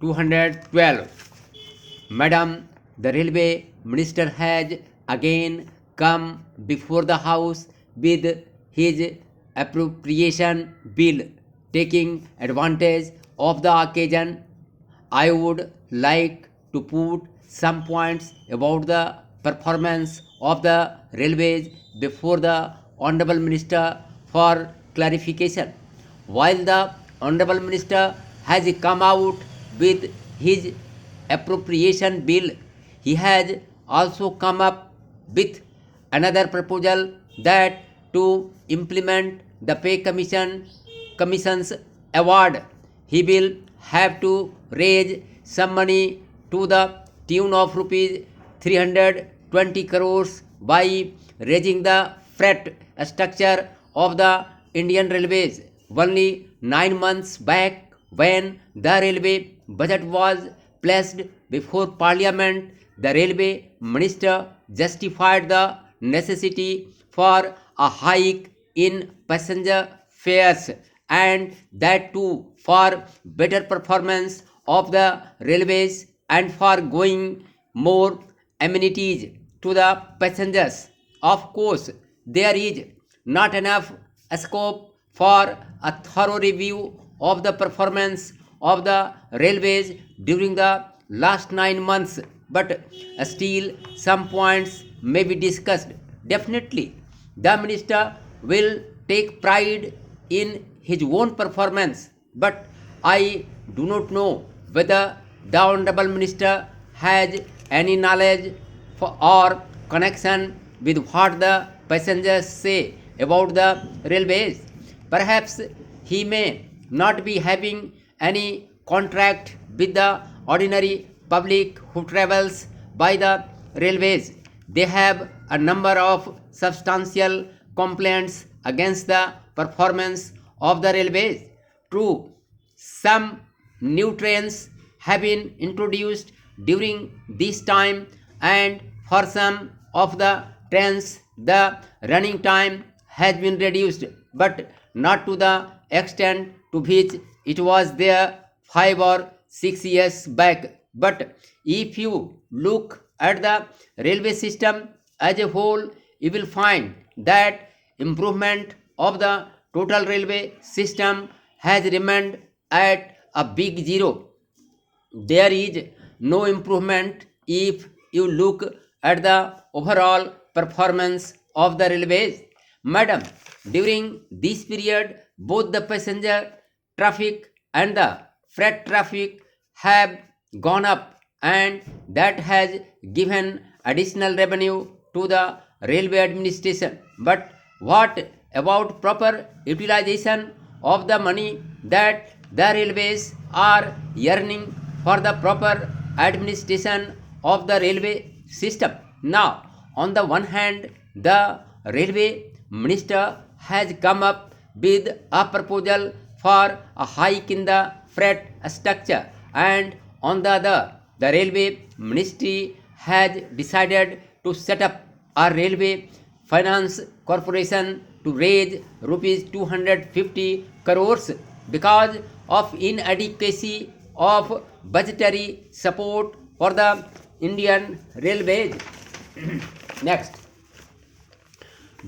212. Madam, the railway minister has again come before the house with his appropriation bill, taking advantage of the occasion. I would like to put some points about the performance of the railways before the Honorable Minister for clarification. While the Honorable Minister has come out with his appropriation bill, he has also come up with another proposal that to implement the pay commission's award, he will have to raise some money to the tune of rupees 320 crores by raising the freight structure of the Indian Railways. Only 9 months back, when the railway budget was placed before Parliament, the railway minister justified the necessity for a hike in passenger fares, and that too for better performance of the railways and for going more amenities to the passengers. Of course, there is not enough scope for a thorough review of the performance of the railways during the last 9 months, but still some points may be discussed. Definitely, the minister will take pride in his own performance, but I do not know whether the Honorable Minister has any knowledge or connection with what the passengers say about the railways. Perhaps he may not be having any contract with the ordinary public who travels by the railways. They have a number of substantial complaints against the performance of the railways. True, some new trains have been introduced during this time, and for some of the trains the running time has been reduced, but not to the extent to which it was there 5 or 6 years back. But if you look at the railway system as a whole, you will find that improvement of the total railway system has remained at a big zero. There is no improvement if you look at the overall performance of the railways. Madam, during this period, both the passenger traffic and the freight traffic have gone up, and that has given additional revenue to the railway administration. But what about proper utilization of the money that the railways are earning for the proper administration of the railway system? Now, on the one hand, the railway minister has come up with a proposal for a hike in the freight structure, and on the other, the railway ministry has decided to set up a railway finance corporation to raise rupees 250 crores because of inadequacy of budgetary support for the Indian Railways. Next,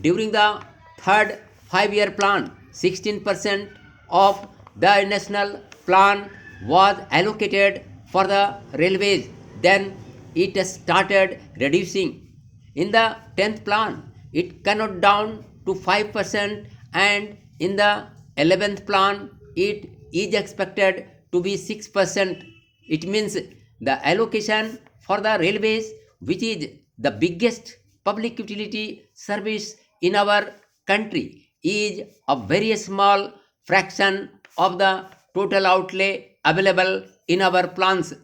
during the third 5-year plan, 16% of the national plan was allocated for the railways. Then it started reducing. In the 10th plan, it came down to 5%, and in the 11th plan, it is expected to be 6%. It means the allocation for the railways, which is the biggest public utility service in our country, is a very small fraction of the total outlay available in our plans.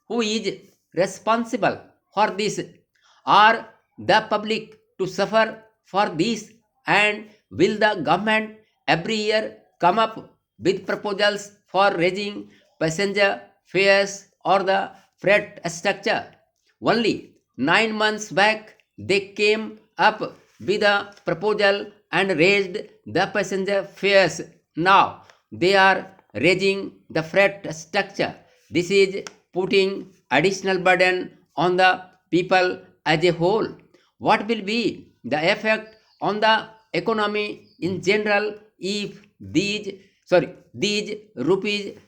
Who is responsible for this? Are the public to suffer for this? And will the government every year come up with proposals for raising passenger fares or the freight structure? Only 9 months back, they came up with a proposal and raised the passenger fares. Now they are raising the freight structure. This is putting additional burden on the people as a whole. What will be the effect on the economy in general if these rupees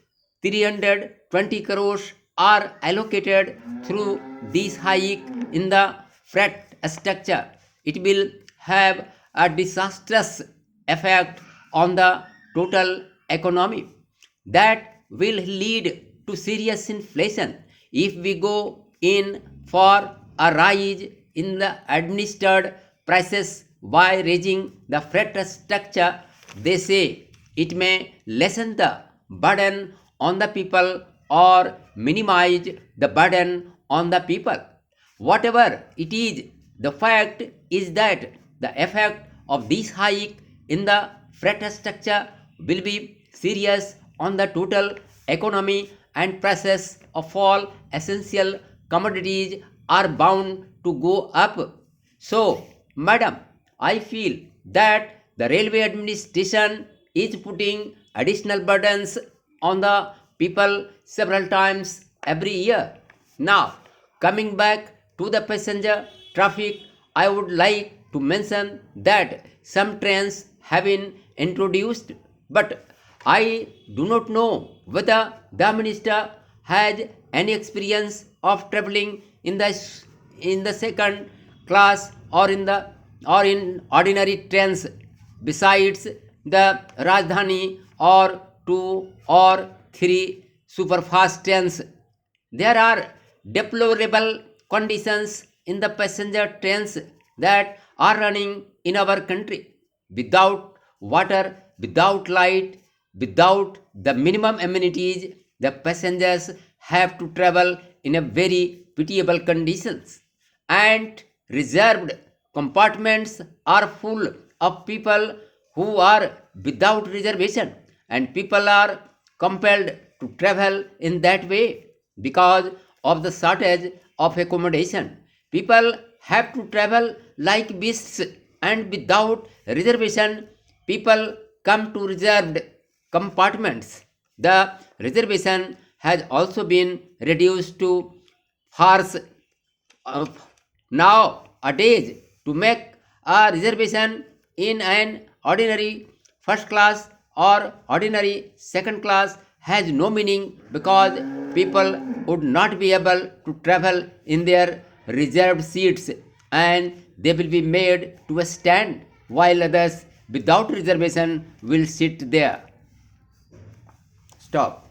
320 crores are allocated through this hike in the freight structure? It will have a disastrous effect on the total economy that will lead to serious inflation. If we go in for a rise in the administered prices by raising the freight structure, they say it may lessen the burden on the people or minimize the burden on the people. Whatever it is, the fact is that the effect of this hike in the freight structure will be serious on the total economy, and prices of all essential commodities are bound to go up. So, madam, I feel that the railway administration is putting additional burdens on the people several times every year. Now, coming back to the passenger traffic, I would like to mention that some trains have been introduced, but I do not know whether the minister has any experience of traveling in the second class or in ordinary trains besides the Rajdhani or two or three superfast trains. There are deplorable conditions in the passenger trains that are running in our country, without water, without light, without the minimum amenities. The passengers have to travel in a very pitiable conditions, and reserved compartments are full of people who are without reservation, and people are compelled to travel in that way because of the shortage of accommodation. People have to travel like beasts, and without reservation, people come to reserved compartments. The reservation has also been reduced to hours nowadays. To make a reservation in an ordinary first class or ordinary second class has no meaning, because people would not be able to travel in their reserved seats, and they will be made to stand while others without reservation will sit there. Stop.